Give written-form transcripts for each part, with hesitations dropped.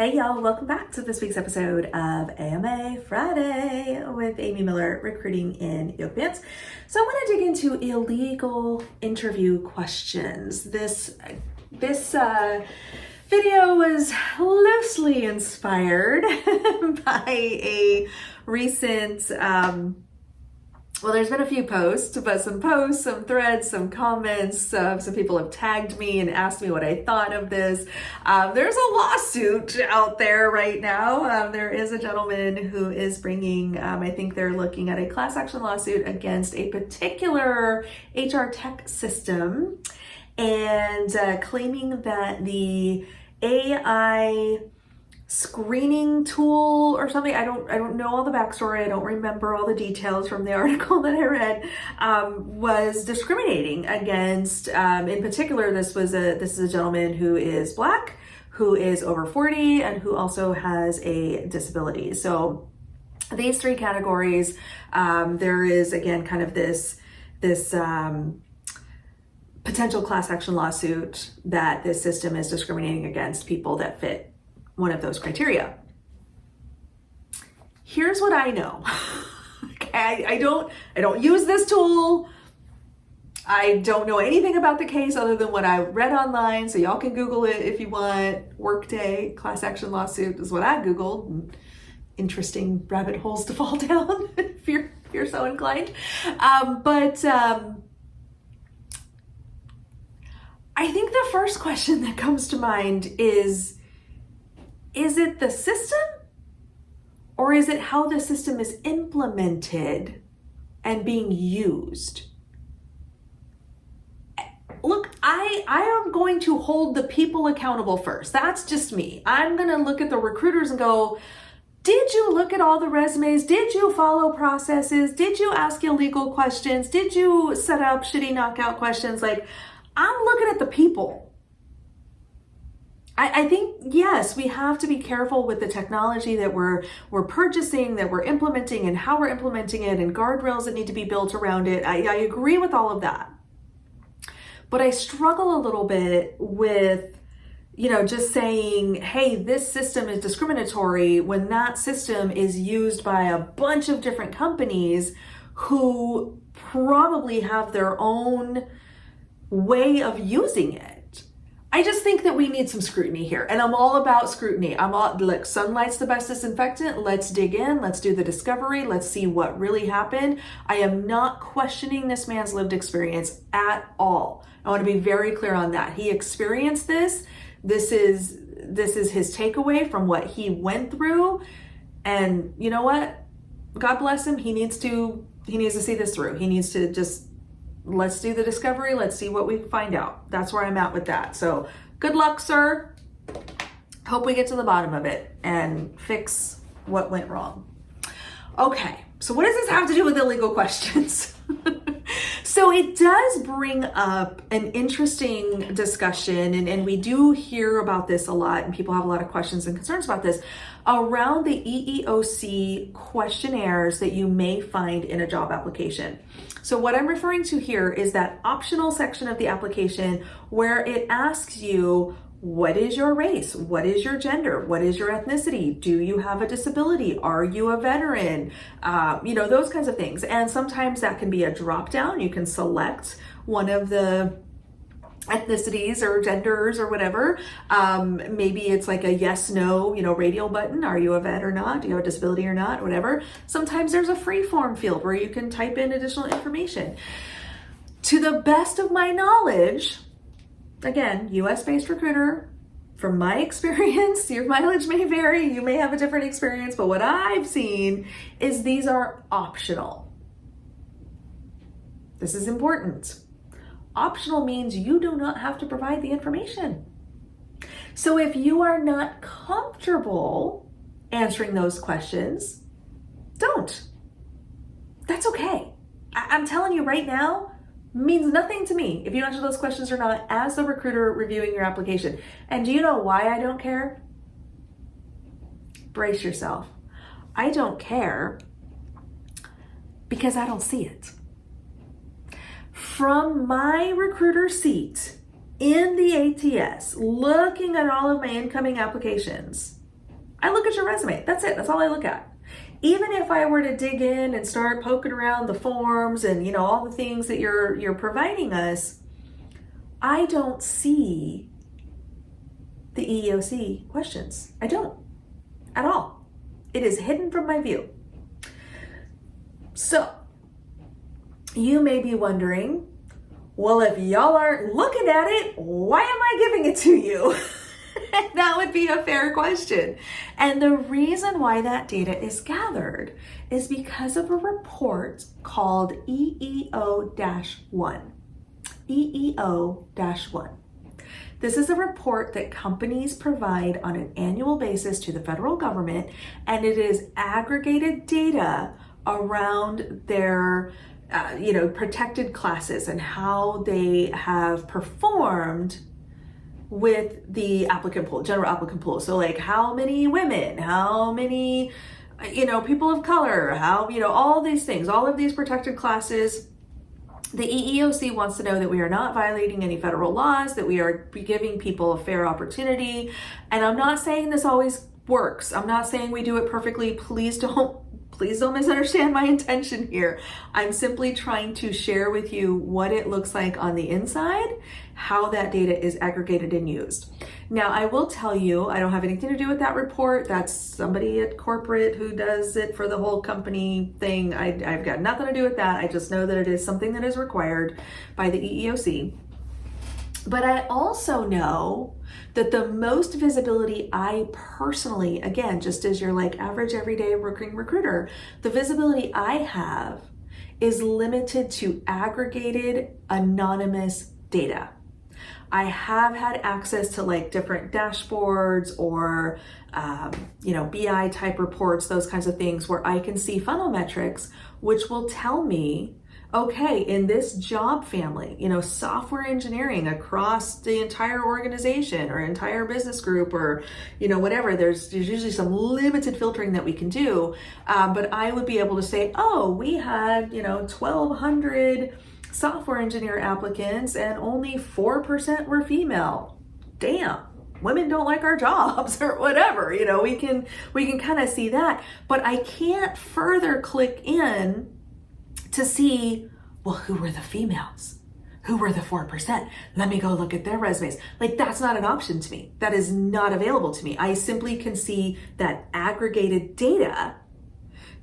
Hey y'all, welcome back to this week's episode of AMA Friday with Amy Miller, recruiting in yoga pants. So I want to dig into illegal interview questions. This video was loosely inspired by a recent, there's been a few posts, but some threads, some comments, some people have tagged me and asked me what I thought of this. There's a lawsuit out there right now. There is a gentleman who is bringing, I think they're looking at a class action lawsuit against a particular HR tech system and claiming that the AI screening tool or something. I don't know all the backstory. I don't remember all the details from the article that I read, was discriminating against, in particular, this is a gentleman who is Black, who is over 40, and who also has a disability. So these three categories, there is, again, kind of this potential class action lawsuit that this system is discriminating against people that fit one of those criteria. Here's what I know. Okay, I don't use this tool. I don't know anything about the case other than what I read online, so y'all can Google it if you want. Workday class action lawsuit is what I Googled. Interesting rabbit holes to fall down if you're so inclined. But I think the first question that comes to mind is it the system, or is it how the system is implemented and being used? Look, I am going to hold the people accountable first. That's just me. I'm going to look at the recruiters and go, did you look at all the resumes? Did you follow processes? Did you ask illegal questions? Did you set up shitty knockout questions? Like, I'm looking at the people. I think, yes, we have to be careful with the technology that we're purchasing, that we're implementing, and how we're implementing it, and guardrails that need to be built around it. I agree with all of that. But I struggle a little bit with, just saying, hey, this system is discriminatory when that system is used by a bunch of different companies who probably have their own way of using it. I just think that we need some scrutiny here, and I'm all about scrutiny. Look, sunlight's the best disinfectant. Let's dig in. Let's do the discovery. Let's see what really happened. I am not questioning this man's lived experience at all. I want to be very clear on that. He experienced this. This is his takeaway from what he went through, and you know what? God bless him. He needs to see this through. He needs to just. Let's do the discovery. Let's see what we find out. That's where I'm at with that. So good luck, sir. Hope we get to the bottom of it and fix what went wrong. Okay, so what does this have to do with illegal questions? So it does bring up an interesting discussion, and we do hear about this a lot, and people have a lot of questions and concerns about this, around the EEOC questionnaires that you may find in a job application. So what I'm referring to here is that optional section of the application where it asks you, what is your race? What is your gender? What is your ethnicity? Do you have a disability? Are you a veteran? Those kinds of things. And sometimes that can be a drop down. You can select one of the ethnicities or genders or whatever. Maybe it's like a yes, no, radial button. Are you a vet or not? Do you have a disability or not? Whatever. Sometimes there's a free form field where you can type in additional information. To the best of my knowledge, again, US-based recruiter, from my experience, your mileage may vary, you may have a different experience, but what I've seen is these are optional. This is important. Optional means you do not have to provide the information. So if you are not comfortable answering those questions, don't. That's okay. I'm telling you right now, means nothing to me if you answer those questions or not as the recruiter reviewing your application. And do you know why I don't care? Brace yourself. I don't care because I don't see it. From my recruiter seat in the ATS, looking at all of my incoming applications, I look at your resume. That's it. That's all I look at. Even if I were to dig in and start poking around the forms and, you know, all the things that you're providing us, I don't see the EEOC questions. I don't at all. It is hidden from my view. So you may be wondering, well, if y'all aren't looking at it, why am I giving it to you? That would be a fair question. And the reason why that data is gathered is because of a report called EEO-1. EEO-1. This is a report that companies provide on an annual basis to the federal government, and it is aggregated data around their protected classes and how they have performed with the applicant pool, general applicant pool. So like how many women, how many, people of color, how, all these things, all of these protected classes. The EEOC wants to know that we are not violating any federal laws, that we are giving people a fair opportunity. And I'm not saying this always works. I'm not saying we do it perfectly. Please don't misunderstand my intention here. I'm simply trying to share with you what it looks like on the inside, how that data is aggregated and used. Now, I will tell you, I don't have anything to do with that report. That's somebody at corporate who does it for the whole company thing. I've got nothing to do with that. I just know that it is something that is required by the EEOC. But I also know that the most visibility I personally, again, just as your like average everyday working recruiter, the visibility I have is limited to aggregated anonymous data. I have had access to like different dashboards or, BI type reports, those kinds of things where I can see funnel metrics, which will tell me, okay, in this job family, software engineering across the entire organization or entire business group or, whatever, there's usually some limited filtering that we can do. But I would be able to say, oh, we had, 1,200 software engineer applicants and only 4% were female. Damn. Women don't like our jobs or whatever, we can kind of see that, but I can't further click in to see, well, who were the females? Who were the 4%? Let me go look at their resumes. Like, that's not an option to me. That is not available to me. I simply can see that aggregated data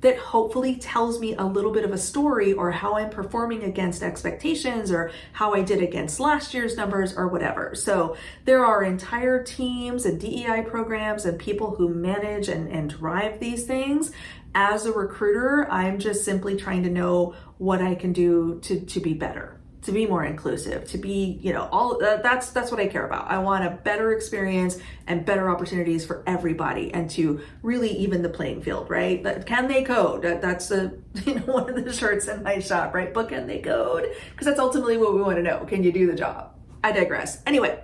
that hopefully tells me a little bit of a story or how I'm performing against expectations or how I did against last year's numbers or whatever. So there are entire teams and DEI programs and people who manage and drive these things. As a recruiter, I'm just simply trying to know what I can do to be better, to be more inclusive, to be, that's what I care about. I want a better experience and better opportunities for everybody and to really even the playing field, right? But can they code? That's one of the shirts in my shop, right? But can they code? Because that's ultimately what we want to know. Can you do the job? I digress. Anyway,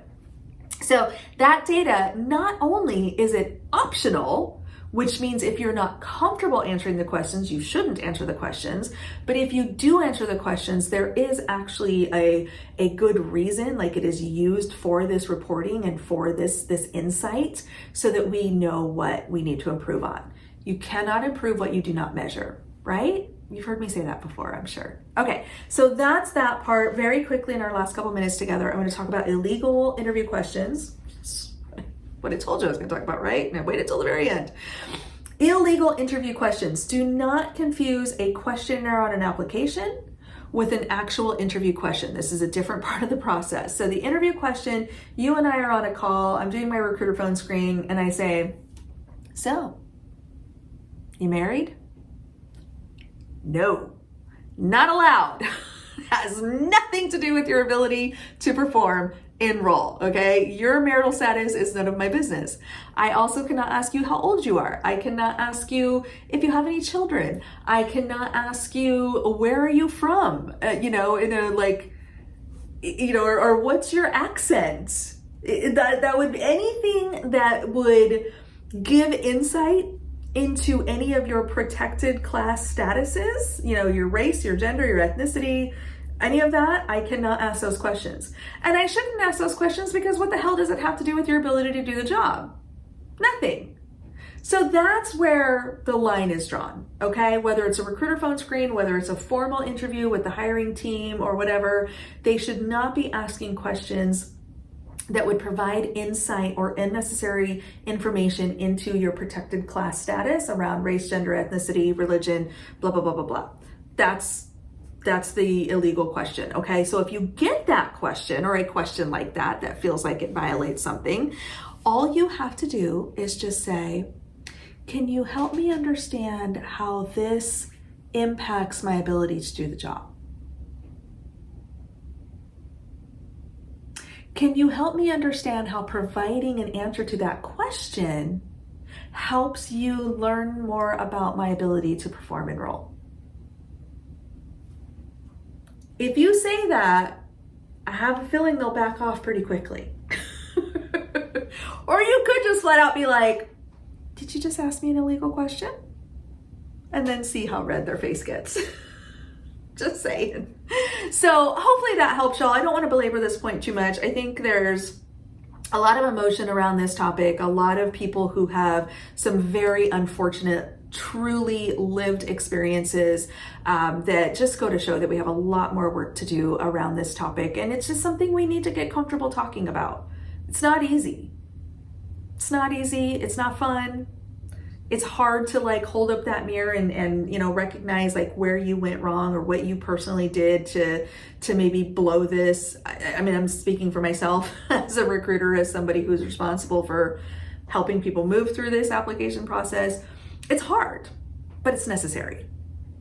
so that data, not only is it optional, which means if you're not comfortable answering the questions, you shouldn't answer the questions. But if you do answer the questions, there is actually a good reason, like it is used for this reporting and for this insight so that we know what we need to improve on. You cannot improve what you do not measure, right? You've heard me say that before, I'm sure. Okay, so that's that part. Very quickly in our last couple minutes together, I'm going to talk about illegal interview questions. What I told you I was going to talk about, right? And I waited till the very end. Illegal interview questions. Do not confuse a questionnaire on an application with an actual interview question. This is a different part of the process. So the interview question, you and I are on a call, I'm doing my recruiter phone screen, and I say, so, you married? No, not allowed. Has nothing to do with your ability to perform in role, okay? Your marital status is none of my business. I also cannot ask you how old you are. I cannot ask you if you have any children. I cannot ask you where are you from, or what's your accent? That would be anything that would give insight into any of your protected class statuses, your race, your gender, your ethnicity, any of that. I cannot ask those questions. And I shouldn't ask those questions because what the hell does it have to do with your ability to do the job? Nothing. So that's where the line is drawn, okay? Whether it's a recruiter phone screen, whether it's a formal interview with the hiring team or whatever, they should not be asking questions that would provide insight or unnecessary information into your protected class status around race, gender, ethnicity, religion, blah, blah, blah, blah, blah. That's the illegal question, okay? So if you get that question or a question like that feels like it violates something, all you have to do is just say, can you help me understand how this impacts my ability to do the job? Can you help me understand how providing an answer to that question helps you learn more about my ability to perform and role? If you say that, I have a feeling they'll back off pretty quickly. Or you could just flat out be like, did you just ask me an illegal question? And then see how red their face gets. Just saying. So hopefully that helps y'all. I don't want to belabor this point too much. I think there's a lot of emotion around this topic. A lot of people who have some very unfortunate, truly lived experiences that just go to show that we have a lot more work to do around this topic. And it's just something we need to get comfortable talking about. It's not easy. It's not easy. It's not fun. It's hard to like hold up that mirror and you know, recognize like where you went wrong or what you personally did to maybe blow this. I mean, I'm speaking for myself as a recruiter, as somebody who's responsible for helping people move through this application process. It's hard, but it's necessary.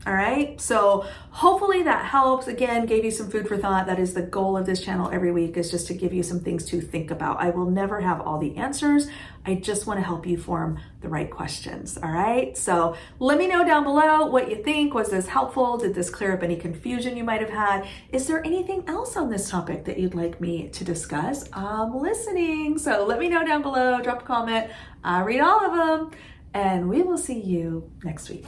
All right. So hopefully that helps. Again, gave you some food for thought. That is the goal of this channel every week, is just to give you some things to think about. I will never have all the answers. I just want to help you form the right questions. All right. So let me know down below what you think. Was this helpful? Did this clear up any confusion you might have had? Is there anything else on this topic that you'd like me to discuss? I'm listening. So let me know down below. Drop a comment. I read all of them. And we will see you next week.